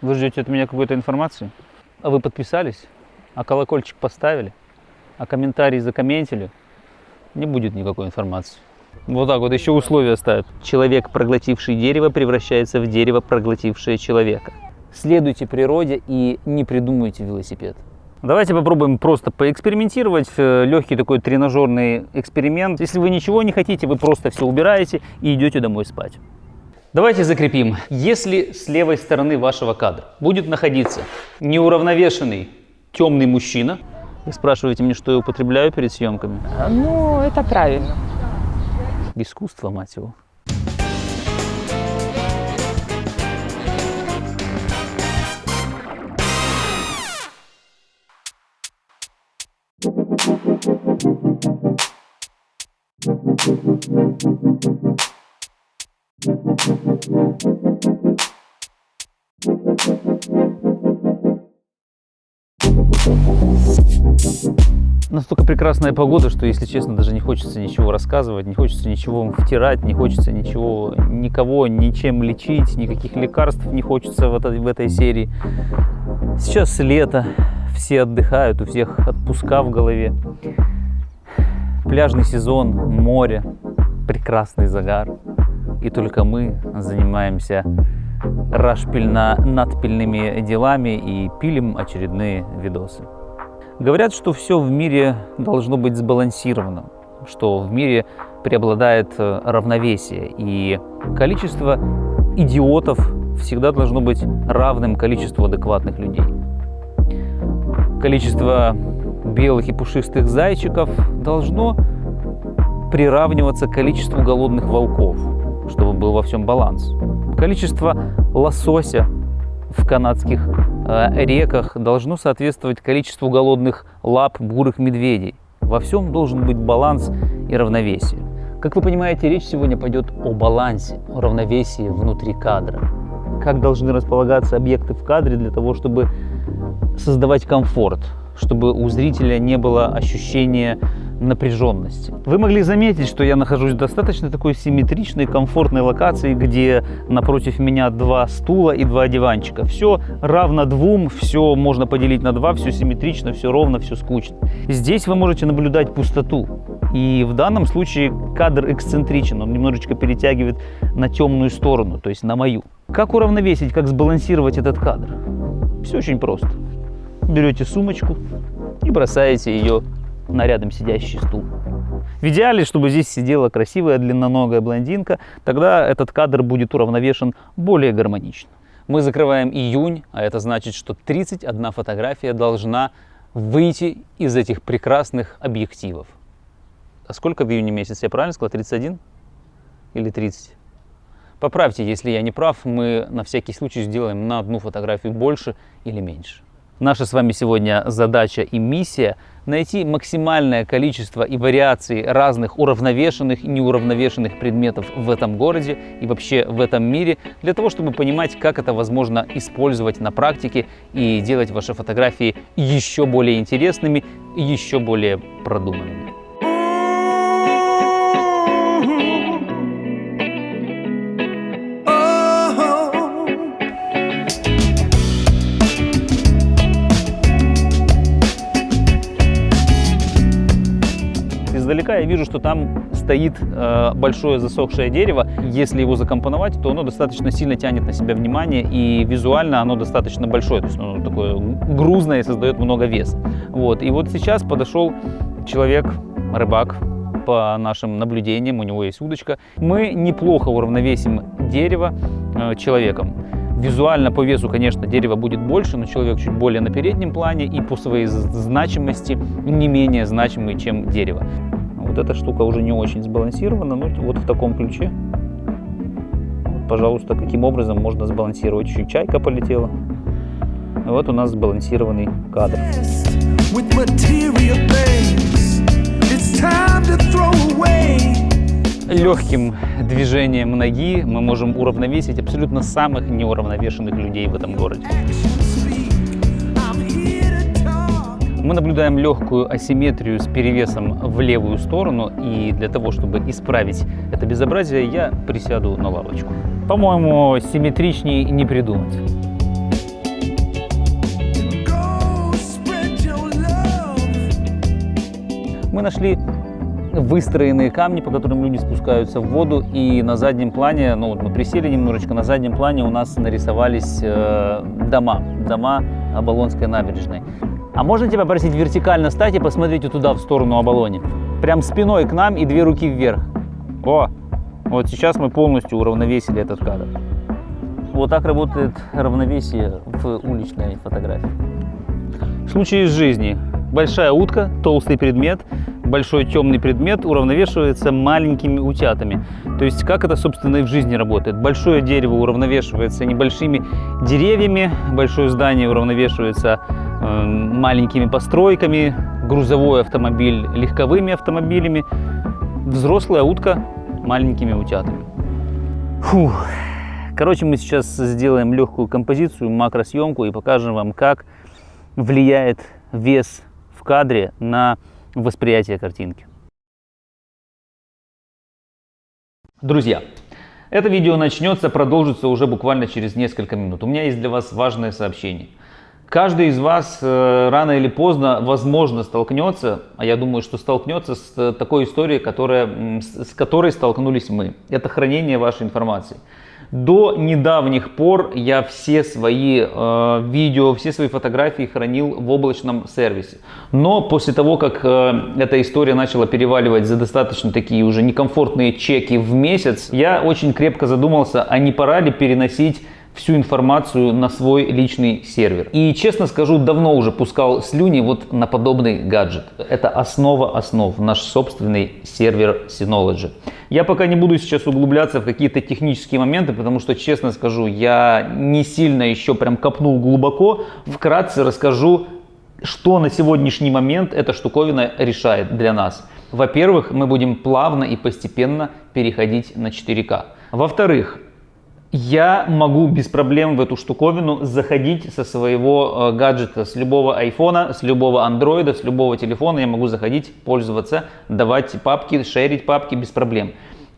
Вы ждете от меня какой-то информации? А вы подписались? А колокольчик поставили? А комментарий закомментили? Не будет никакой информации. Вот так вот еще условия ставят. Человек, проглотивший дерево, превращается в дерево, проглотившее человека. Следуйте природе и не придумывайте велосипед. Давайте попробуем просто поэкспериментировать. Легкий такой тренажерный эксперимент. Если вы ничего не хотите, вы просто все убираете и идете домой спать. Давайте закрепим. Если с левой стороны вашего кадра будет находиться неуравновешенный темный мужчина, вы спрашиваете меня, что я употребляю перед съемками? Ну, это правильно. Искусство, мать его. Настолько прекрасная погода, что, если честно, даже не хочется ничего рассказывать, не хочется ничего втирать, не хочется ничего, никого ничем лечить, никаких лекарств не хочется в этой серии. Сейчас лето, все отдыхают, у всех отпуска в голове. Пляжный сезон, море, прекрасный загар. И только мы занимаемся надпильными делами и пилим очередные видосы. Говорят, что все в мире должно быть сбалансировано, что в мире преобладает равновесие, и количество идиотов всегда должно быть равным количеству адекватных людей. Количество белых и пушистых зайчиков должно приравниваться к количеству голодных волков, чтобы был во всем баланс. Количество лосося в канадских реках должно соответствовать количеству голодных лап бурых медведей. Во всем должен быть баланс и равновесие. Как вы понимаете, речь сегодня пойдет о балансе, о равновесии внутри кадра. Как должны располагаться объекты в кадре для того, чтобы создавать комфорт, чтобы у зрителя не было ощущения напряженности. Вы могли заметить, что я нахожусь в достаточно такой симметричной, комфортной локации, где напротив меня 2 стула и 2 диванчика. Все равно 2, все можно поделить на 2, все симметрично, все ровно, все скучно. Здесь вы можете наблюдать пустоту. И в данном случае кадр эксцентричен, он немножечко перетягивает на темную сторону, то есть на мою. Как уравновесить, как сбалансировать этот кадр? Все очень просто. Берете сумочку и бросаете ее на рядом сидящий стул. В идеале, чтобы здесь сидела красивая длинноногая блондинка, тогда этот кадр будет уравновешен более гармонично. Мы закрываем июнь, а это значит, что 31 фотография должна выйти из этих прекрасных объективов. А сколько в июне месяце? Я правильно сказал? 31 или 30? Поправьте, если я не прав, мы на всякий случай сделаем на одну фотографию больше или меньше. Наша с вами сегодня задача и миссия – найти максимальное количество и вариаций разных уравновешенных и неуравновешенных предметов в этом городе и вообще в этом мире, для того, чтобы понимать, как это возможно использовать на практике и делать ваши фотографии еще более интересными и еще более продуманными. Издалека я вижу, что там стоит большое засохшее дерево. Если его закомпоновать, то оно достаточно сильно тянет на себя внимание, и визуально оно достаточно большое, то есть оно такое грузное и создает много веса. Вот. И вот сейчас подошел человек, рыбак, по нашим наблюдениям, у него есть удочка. Мы неплохо уравновесим дерево человеком. Визуально по весу, конечно, дерево будет больше, но человек чуть более на переднем плане и по своей значимости не менее значимый, чем дерево. Вот эта штука уже не очень сбалансирована, но вот в таком ключе. Вот, пожалуйста, каким образом можно сбалансировать? Еще чайка полетела. Вот у нас сбалансированный кадр. Легким движением ноги мы можем уравновесить абсолютно самых неуравновешенных людей в этом городе. Мы наблюдаем легкую асимметрию с перевесом в левую сторону, и для того, чтобы исправить это безобразие, я присяду на лавочку. По-моему, симметричнее не придумать. Мы нашли выстроенные камни, по которым люди спускаются в воду, и на заднем плане, ну вот мы присели немножечко, на заднем плане у нас нарисовались дома Оболонской набережной. А можно тебя попросить вертикально стать и посмотрите туда, в сторону Оболони? Прям спиной к нам и 2 руки вверх. О, вот сейчас мы полностью уравновесили этот кадр. Вот так работает равновесие в уличной фотографии. Случай из жизни. Большая утка, толстый предмет, большой темный предмет уравновешивается маленькими утятами. То есть как это, собственно, и в жизни работает. Большое дерево уравновешивается небольшими деревьями, большое здание уравновешивается маленькими постройками, грузовой автомобиль легковыми автомобилями, взрослая утка маленькими утятами. Фух. Короче, мы сейчас сделаем легкую композицию, макросъемку и покажем вам, как влияет вес в кадре на восприятие картинки. Друзья, это видео продолжится уже буквально через несколько минут. У меня есть для вас важное сообщение. Каждый из вас рано или поздно, возможно, столкнется, а я думаю, что столкнется с такой историей, с которой столкнулись мы. Это хранение вашей информации. До недавних пор я все свои видео, все свои фотографии хранил в облачном сервисе. Но после того, как эта история начала переваливать за достаточно такие уже некомфортные чеки в месяц, я очень крепко задумался, а не пора ли переносить всю информацию на свой личный сервер. И честно скажу, давно уже пускал слюни вот на подобный гаджет. Это основа основ, наш собственный сервер Synology. Я пока не буду сейчас углубляться в какие-то технические моменты, потому что, честно скажу, я не сильно еще прям копнул глубоко. Вкратце расскажу, что на сегодняшний момент эта штуковина решает для нас. Во-первых, мы будем плавно и постепенно переходить на 4К. Во-вторых, я могу без проблем в эту штуковину заходить со своего гаджета, с любого айфона, с любого андроида, с любого телефона. Я могу заходить, пользоваться, давать папки, шерить папки без проблем.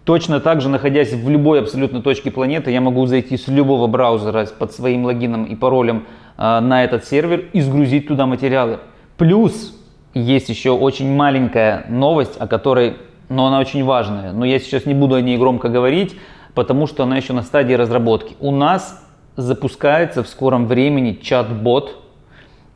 Точно так же, находясь в любой абсолютно точке планеты, я могу зайти с любого браузера под своим логином и паролем на этот сервер и сгрузить туда материалы. Плюс есть еще очень маленькая новость, о которой, но она очень важная, но я сейчас не буду о ней громко говорить, потому что она еще на стадии разработки. У нас запускается в скором времени чат-бот,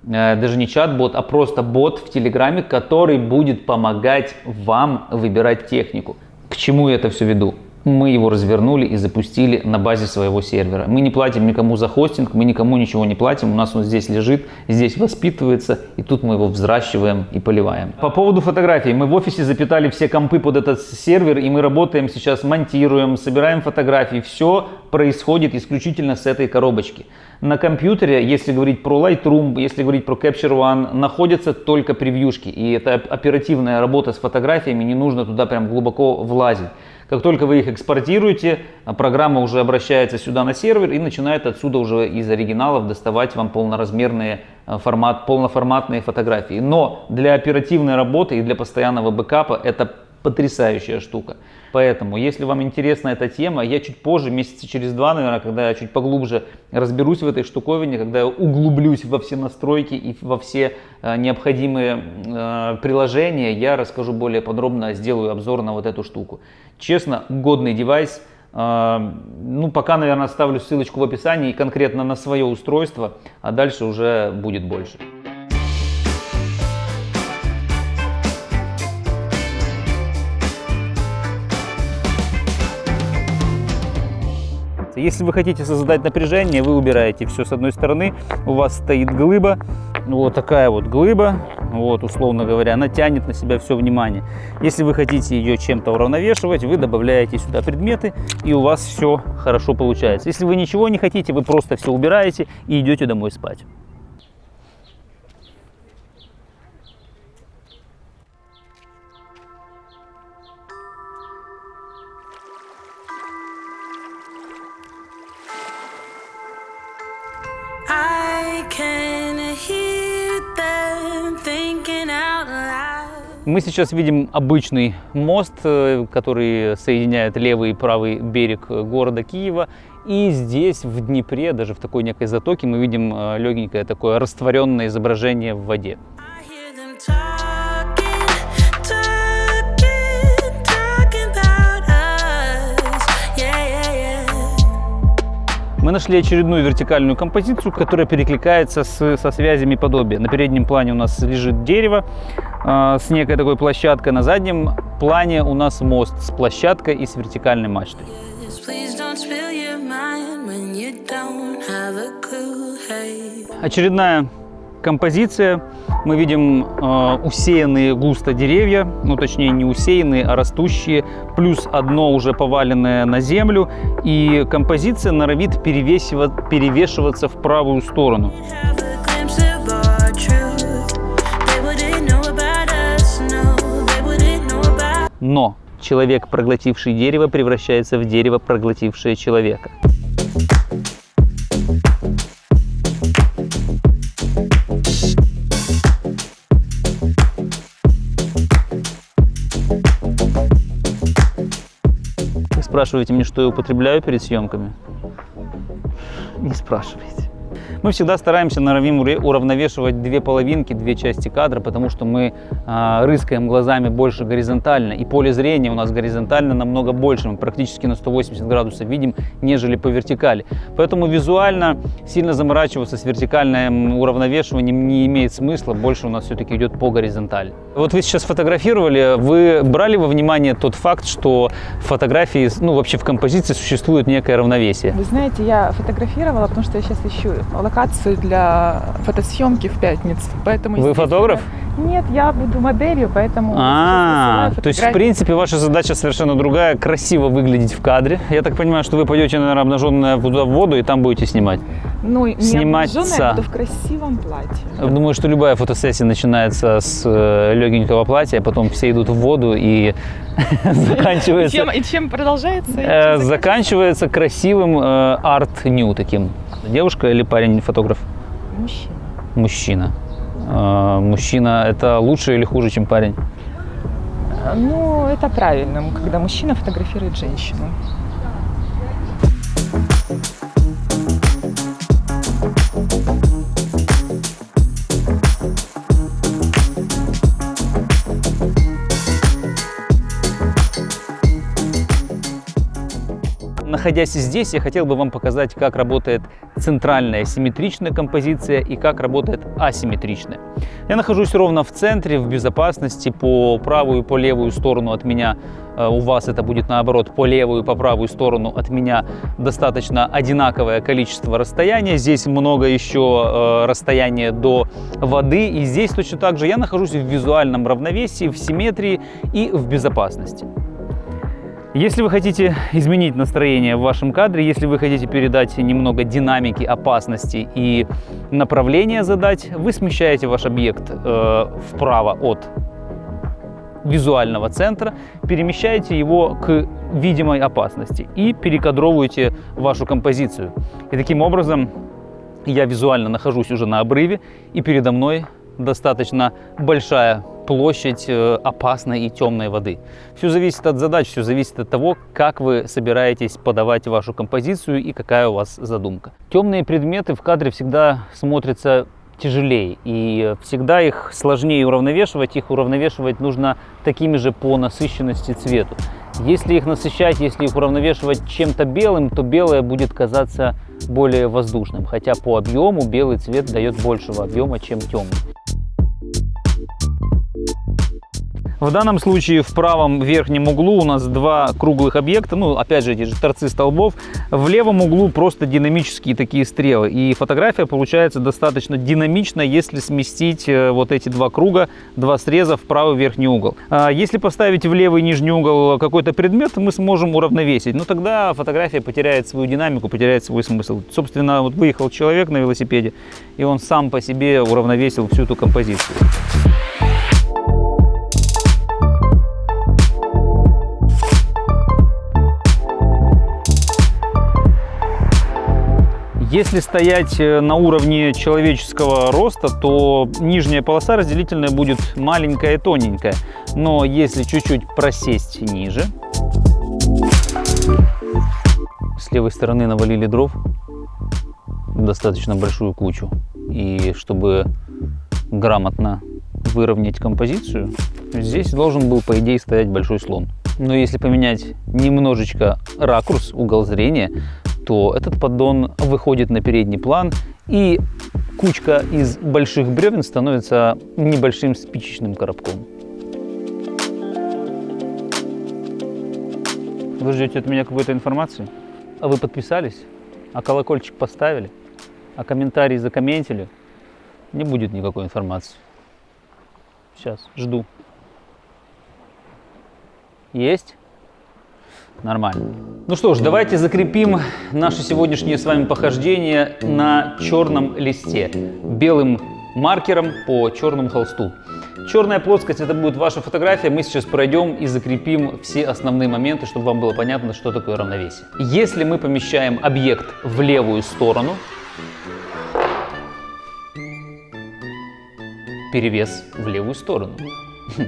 даже не чат-бот, а просто бот в Телеграме, который будет помогать вам выбирать технику. К чему я это все веду? Мы его развернули и запустили на базе своего сервера. Мы не платим никому за хостинг, мы никому ничего не платим. У нас он здесь лежит, здесь воспитывается, и тут мы его взращиваем и поливаем. По поводу фотографий. Мы в офисе запитали все компы под этот сервер, и мы работаем сейчас, монтируем, собираем фотографии. Все происходит исключительно с этой коробочки. На компьютере, если говорить про Lightroom, если говорить про Capture One, находятся только превьюшки. И это оперативная работа с фотографиями, не нужно туда прям глубоко влазить. Как только вы их экспортируете, программа уже обращается сюда на сервер и начинает отсюда уже из оригиналов доставать вам полноразмерные полноформатные фотографии. Но для оперативной работы и для постоянного бэкапа это потрясающая штука. Поэтому, если вам интересна эта тема, я чуть позже, месяца через 2, наверное, когда я чуть поглубже разберусь в этой штуковине, когда я углублюсь во все настройки и во все необходимые приложения, я расскажу более подробно, сделаю обзор на вот эту штуку. Честно, годный девайс. Ну, пока, наверное, оставлю ссылочку в описании конкретно на свое устройство, а дальше уже будет больше. Если вы хотите создать напряжение, вы убираете все с одной стороны, у вас стоит глыба, вот такая вот глыба, вот, условно говоря, она тянет на себя все внимание. Если вы хотите ее чем-то уравновешивать, вы добавляете сюда предметы, и у вас все хорошо получается. Если вы ничего не хотите, вы просто все убираете и идете домой спать. Мы сейчас видим обычный мост, который соединяет левый и правый берег города Киева. И здесь, в Днепре, даже в такой некой затоке, мы видим легенькое такое растворенное изображение в воде. Мы нашли очередную вертикальную композицию, которая перекликается со связями подобия. На переднем плане у нас лежит дерево с некой такой площадкой, на заднем плане у нас мост с площадкой и с вертикальной мачтой. Очередная композиция. Мы видим усеянные густо деревья, ну точнее не усеянные, а растущие, плюс одно уже поваленное на землю, и композиция норовит перевешиваться в правую сторону. Но человек, проглотивший дерево, превращается в дерево, проглотившее человека. Вы спрашиваете мне, что я употребляю перед съемками? Не спрашивайте. Мы всегда стараемся, норовим уравновешивать две половинки, две части кадра, потому что мы рыскаем глазами больше горизонтально, и поле зрения у нас горизонтально намного больше, мы практически на 180 градусов видим, нежели по вертикали. Поэтому визуально сильно заморачиваться с вертикальным уравновешиванием не имеет смысла, больше у нас все-таки идет по горизонтали. Вот вы сейчас фотографировали, вы брали во внимание тот факт, что в фотографии, ну вообще в композиции существует некое равновесие? Вы знаете, я фотографировала, потому что я сейчас ищу локацию для фотосъемки в пятницу. Поэтому, вы фотограф? Нет, я буду моделью, поэтому... То есть, в принципе, ваша задача совершенно другая, красиво выглядеть в кадре. Я так понимаю, что вы пойдете, наверное, обнаженная в воду и там будете снимать. Ну, не сниматься. обнаженная, буду в красивом платье. Думаю, что любая фотосессия начинается с легенького платья, а потом все идут в воду и заканчивается... И чем продолжается? Заканчивается красивым арт-ню таким. Девушка или парень-фотограф? Мужчина. Мужчина. Мужчина – это лучше или хуже, чем парень? Ну, это правильно, когда мужчина фотографирует женщину. Находясь здесь, я хотел бы вам показать, как работает центральная симметричная композиция и как работает асимметричная. Я нахожусь ровно в центре, в безопасности, по правую и по левую сторону от меня. У вас это будет наоборот, по левую и по правую сторону от меня достаточно одинаковое количество расстояния. Здесь много еще расстояния до воды. И здесь точно так же я нахожусь в визуальном равновесии, в симметрии и в безопасности. Если вы хотите изменить настроение в вашем кадре, если вы хотите передать немного динамики, опасности и направления задать, вы смещаете ваш объект вправо от визуального центра, перемещаете его к видимой опасности и перекадровываете вашу композицию. И таким образом я визуально нахожусь уже на обрыве, и передо мной достаточно большая площадь опасной и темной воды. Все зависит от задач, все зависит от того, как вы собираетесь подавать вашу композицию и какая у вас задумка. Темные предметы в кадре всегда смотрятся тяжелее, и всегда их сложнее уравновешивать. Их уравновешивать нужно такими же по насыщенности цвету. Если их насыщать, если их уравновешивать чем-то белым, то белое будет казаться более воздушным, хотя по объему белый цвет дает большего объема, чем темный. В данном случае в правом верхнем углу у нас два круглых объекта, ну опять же эти же торцы столбов. В левом углу просто динамические такие стрелы. И фотография получается достаточно динамичной, если сместить вот эти два круга, два среза в правый верхний угол. Если поставить в левый нижний угол какой-то предмет, мы сможем уравновесить. Но тогда фотография потеряет свою динамику, потеряет свой смысл. Собственно, вот выехал человек на велосипеде, и он сам по себе уравновесил всю эту композицию. Если стоять на уровне человеческого роста, то нижняя полоса разделительная будет маленькая и тоненькая. Но если чуть-чуть просесть ниже, с левой стороны навалили дров, достаточно большую кучу. И чтобы грамотно выровнять композицию, здесь должен был, по идее, стоять большой слон. Но если поменять немножечко ракурс, угол зрения, то этот поддон выходит на передний план, и кучка из больших бревен становится небольшим спичечным коробком. Вы ждете от меня какой-то информации? А вы подписались? А колокольчик поставили? А комментарий закомментили? Не будет никакой информации. Сейчас, жду. Есть? Нормально. Ну что ж, давайте закрепим наше сегодняшнее с вами похождение на черном листе, белым маркером по черному холсту. Черная плоскость — это будет ваша фотография. Мы сейчас пройдем и закрепим все основные моменты, чтобы вам было понятно, что такое равновесие. Если мы помещаем объект в левую сторону, перевес в левую сторону.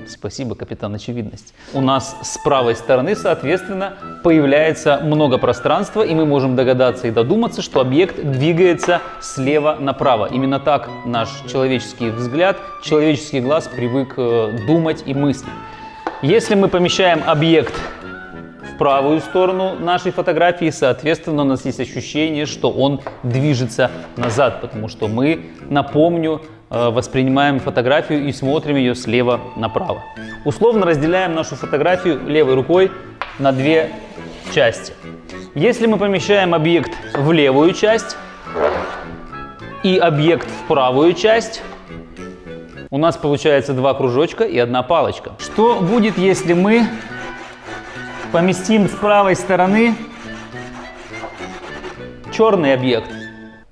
Спасибо, капитан Очевидность. У нас с правой стороны, соответственно, появляется много пространства, и мы можем догадаться и додуматься, что объект двигается слева направо. Именно так наш человеческий взгляд, человеческий глаз привык думать и мыслить. Если мы помещаем объект в правую сторону нашей фотографии, соответственно, у нас есть ощущение, что он движется назад, потому что мы, напомню, воспринимаем фотографию и смотрим ее слева направо. Условно разделяем нашу фотографию левой рукой на две части. Если мы помещаем объект в левую часть и объект в правую часть, у нас получается два кружочка и одна палочка. Что будет, если мы поместим с правой стороны черный объект?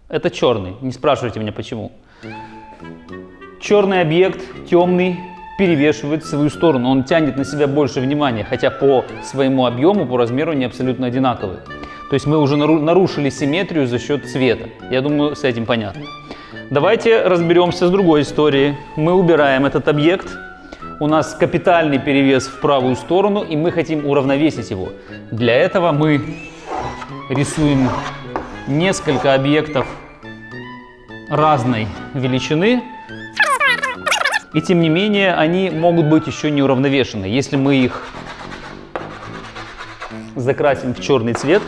Это черный, не спрашивайте меня почему. Черный объект, темный, перевешивает в свою сторону. Он тянет на себя больше внимания, хотя по своему объему, по размеру они абсолютно одинаковые. То есть мы уже нарушили симметрию за счет цвета. Я думаю, с этим понятно. Давайте разберемся с другой историей. Мы убираем этот объект. У нас капитальный перевес в правую сторону, и мы хотим уравновесить его. Для этого мы рисуем несколько объектов разной величины. И тем не менее, они могут быть еще не уравновешены. Если мы их закрасим в черный цвет,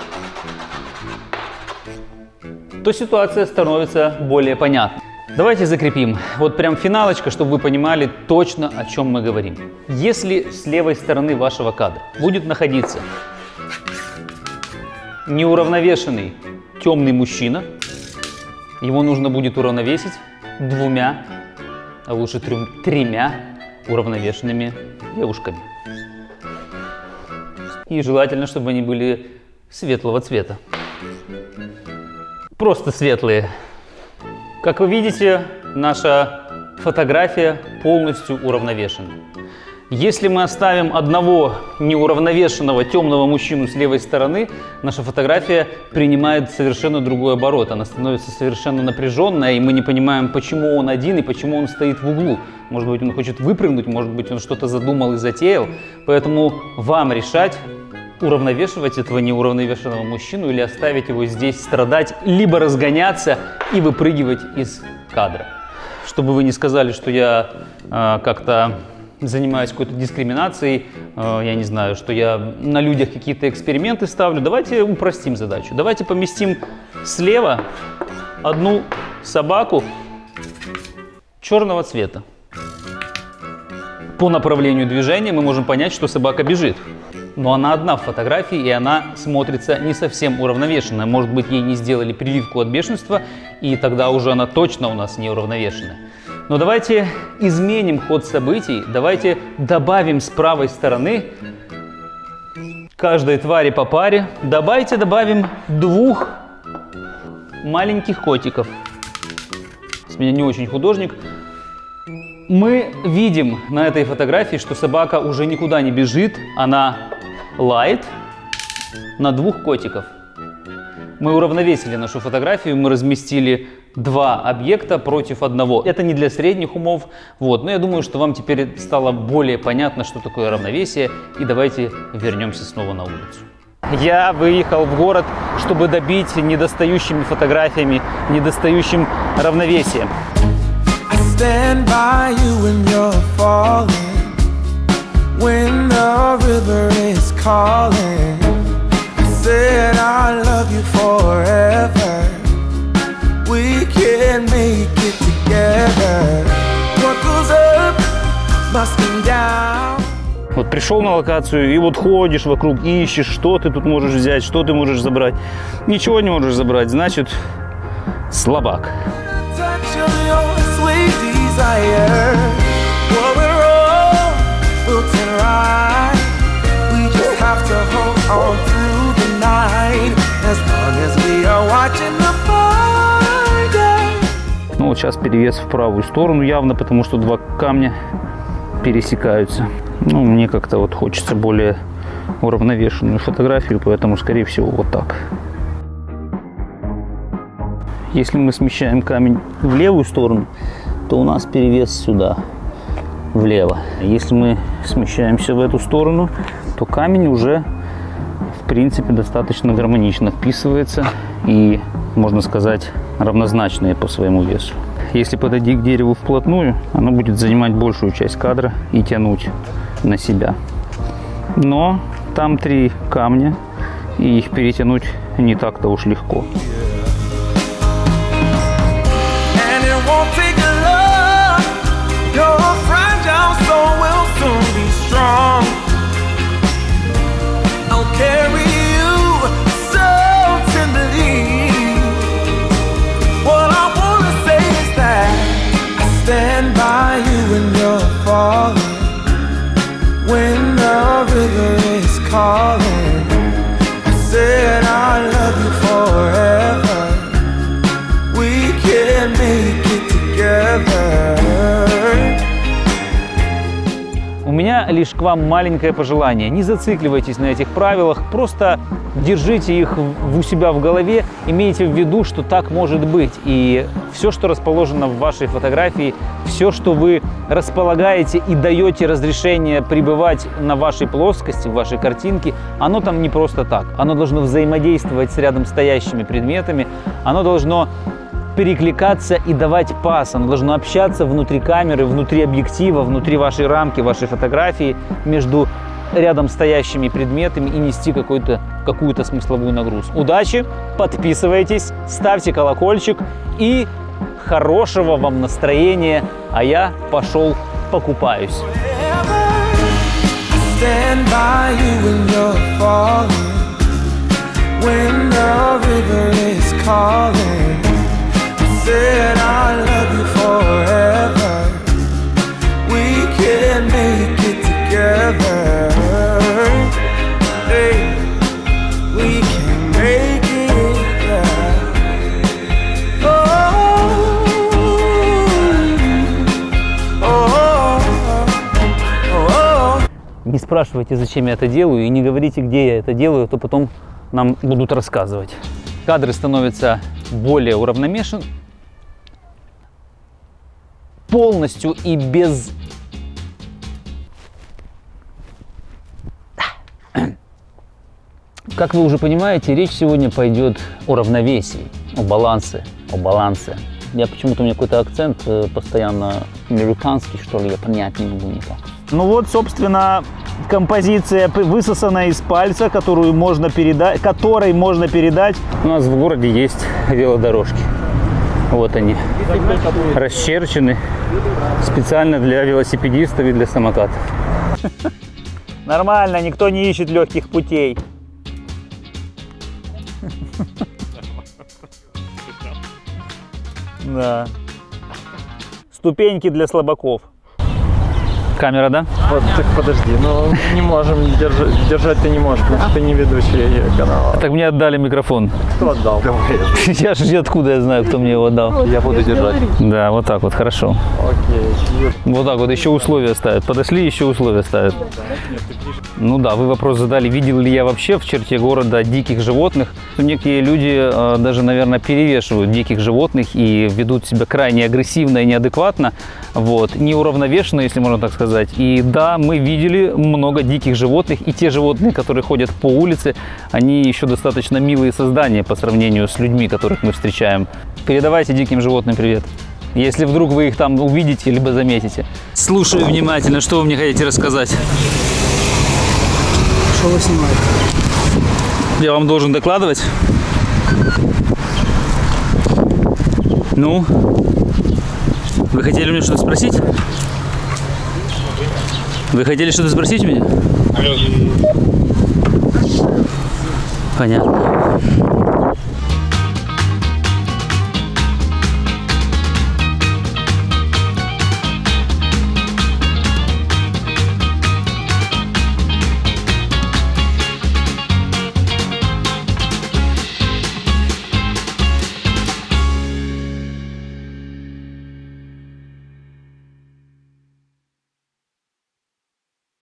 то ситуация становится более понятной. Давайте закрепим. Вот прям финалочка, чтобы вы понимали точно, о чем мы говорим. Если с левой стороны вашего кадра будет находиться неуравновешенный темный мужчина, его нужно будет уравновесить двумя, а лучше тремя уравновешенными девушками. И желательно, чтобы они были светлого цвета. Просто светлые. Как вы видите, наша фотография полностью уравновешена. Если мы оставим одного неуравновешенного темного мужчину с левой стороны, наша фотография принимает совершенно другой оборот. Она становится совершенно напряженная, и мы не понимаем, почему он один и почему он стоит в углу. Может быть, он хочет выпрыгнуть, может быть, он что-то задумал и затеял. Поэтому вам решать, уравновешивать этого неуравновешенного мужчину или оставить его здесь страдать, либо разгоняться и выпрыгивать из кадра. Чтобы вы не сказали, что я как-то занимаюсь какой-то дискриминацией, я не знаю, что я на людях какие-то эксперименты ставлю. Давайте упростим задачу. Давайте поместим слева одну собаку черного цвета. По направлению движения мы можем понять, что собака бежит. Но она одна в фотографии, и она смотрится не совсем уравновешенная. Может быть, ей не сделали прививку от бешенства, и тогда уже она точно у нас не уравновешенная. Но давайте изменим ход событий, давайте добавим с правой стороны каждой твари по паре. Давайте добавим двух маленьких котиков. С меня не очень художник. Мы видим на этой фотографии, что собака уже никуда не бежит, она лает на двух котиков. Мы уравновесили нашу фотографию, мы разместили два объекта против одного. Это не для средних умов, но я думаю, что вам теперь стало более понятно, что такое равновесие, и давайте вернемся снова на улицу. Я выехал в город, чтобы добить недостающими фотографиями, недостающим равновесием. Stand by you when you're falling, when the river is calling. said I love you forever. We can make it together. What goes up must come down. Вот пришел на локацию и вот ходишь вокруг, ищешь, что ты тут можешь взять, что ты можешь забрать. Ничего не можешь забрать, значит, слабак. Touch of your sweet desire. What we're all built in right. We just have to hold on through the night. As long as we are watching the fire. Ну вот сейчас перевес в правую сторону явно, потому что два камня пересекаются. Ну, мне как-то вот хочется более уравновешенную фотографию, поэтому, скорее всего, вот так. Если мы смещаем камень в левую сторону, то у нас перевес сюда, влево. Если мы смещаемся в эту сторону, то камень уже, в принципе, достаточно гармонично вписывается и, можно сказать, равнозначное по своему весу. Если подойти к дереву вплотную, оно будет занимать большую часть кадра и тянуть на себя. Но там 3 камня, и их перетянуть не так-то уж легко. And it won't take love. Your fragile soul will soon be strong. I'll carry you so tenderly. What I wanna say is that I stand by you when you're falling. When the river is calling, I said I love you forever. We can make it together. У меня лишь к вам маленькое пожелание. Не зацикливайтесь на этих правилах, просто держите их у себя в голове, имейте в виду, что так может быть. И все, что расположено в вашей фотографии, все, что вы располагаете и даете разрешение пребывать на вашей плоскости, в вашей картинке, оно там не просто так. Оно должно взаимодействовать с рядом стоящими предметами, оно должно перекликаться и давать пас. Оно должно общаться внутри камеры, внутри объектива, внутри вашей рамки, вашей фотографии, между рядом стоящими предметами и нести какую-то смысловую нагрузку. Удачи, подписывайтесь, ставьте колокольчик и хорошего вам настроения, а я пошел покупаюсь. Stand by you when you're falling. When the river is calling, I said I love you forever. We can make it together. Hey, we can make it. Yeah. Не спрашивайте, зачем я это делаю, и не говорите, где я это делаю, а то потом нам будут рассказывать. Кадры становятся более уравномешаны, полностью и без... Как вы уже понимаете, речь сегодня пойдет о равновесии, о балансе, Я почему-то, у меня какой-то акцент постоянно американский, что ли, я понять не могу никак. Ну вот, собственно, композиция, высосанная из пальца, которой можно передать. У нас в городе есть велодорожки. Вот они, расчерчены специально для велосипедистов и для самокатов. Нормально, никто не ищет легких путей. Да. Ступеньки для слабаков. Камера, да? Вот, так подожди, ну не можем держать ты не можешь, потому что ты не ведущий канала. Так мне отдали микрофон. Кто отдал? Я же откуда я знаю, кто мне его отдал? Я буду держать. Да, вот так вот, хорошо. Окей. Вот так вот, еще условия ставят. Подошли, еще условия ставят. Ну да, вы вопрос задали, видел ли я вообще в черте города диких животных. Некие люди даже, наверное, перевешивают диких животных и ведут себя крайне агрессивно и неадекватно. Вот, неуравновешенно, если можно так сказать. И да, мы видели много диких животных, и те животные, которые ходят по улице, они еще достаточно милые создания по сравнению с людьми, которых мы встречаем. Передавайте диким животным привет, если вдруг вы их там увидите либо заметите. Слушаю внимательно, что вы мне хотите рассказать? Что вы снимаете? Я вам должен докладывать? Ну? Вы хотели мне что-то спросить? Вы хотели что-то спросить у меня? Понятно.